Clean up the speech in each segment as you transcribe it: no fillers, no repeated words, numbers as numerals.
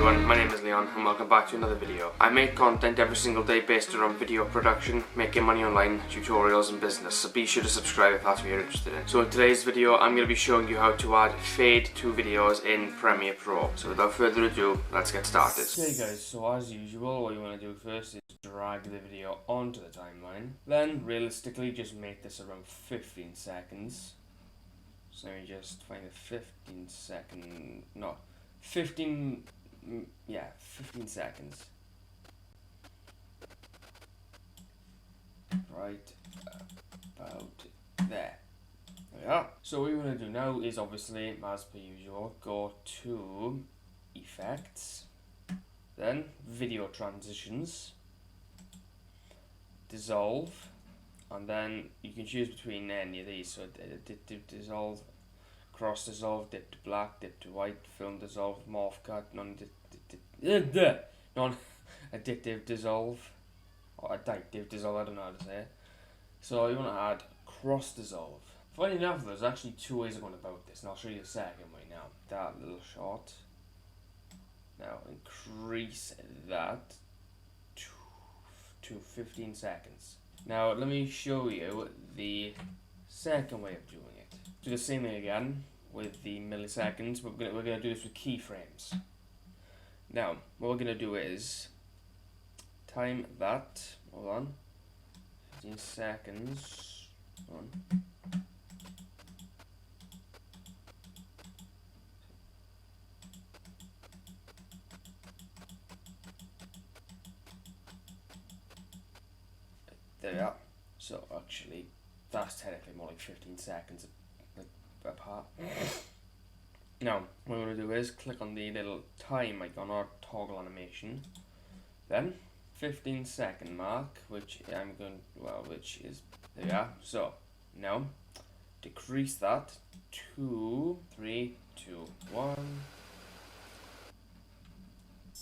everyone, my name is Leon and welcome back to another video. I make content every single day based around video production, making money online, tutorials and business, so be sure to subscribe if that's what you're interested in. So in today's video I'm going to be showing you how to add fade to videos in Premiere Pro. So without further ado, let's get started. Okay guys, so as usual what you want to do first is drag the video onto the timeline. Then realistically just make this around 15 seconds. So let me just find a 15 seconds. Right about there. There we are. So what we want to do now is obviously, as per usual, go to Effects, then Video Transitions, Dissolve, and then you can choose between any of these. So additive dissolve, cross dissolve, dip to black, dip to white, film dissolve, morph cut, non-addictive dissolve, or addictive dissolve, I don't know how to say it. So you want to add cross dissolve. Funny enough, there's actually two ways of going about this, and I'll show you the second way now. That little shot. Now increase that to 15 seconds. Now let me show you the second way of doing it. Do the same thing again with the milliseconds, but we're gonna do this with keyframes. Now what we're gonna do is time that. Hold on. 15 seconds. Hold on. There we are. So actually, that's technically more like 15 seconds apart. Now, what we're going to do is click on the little time icon or toggle animation. Then, 15-second mark, which is, there we are. So, now, decrease that to 3, 2, 1.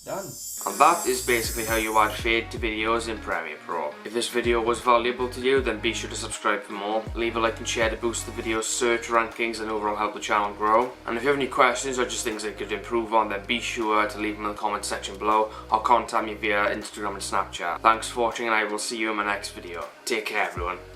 Done. And that is basically how you add fade to videos in Premiere Pro. If this video was valuable to you, then be sure to subscribe for more. Leave a like and share to boost the video's search rankings and overall help the channel grow. And if you have any questions or just things that could improve on, then be sure to leave them in the comment section below or contact me via Instagram and Snapchat. Thanks for watching and I will see you in my next video. Take care everyone.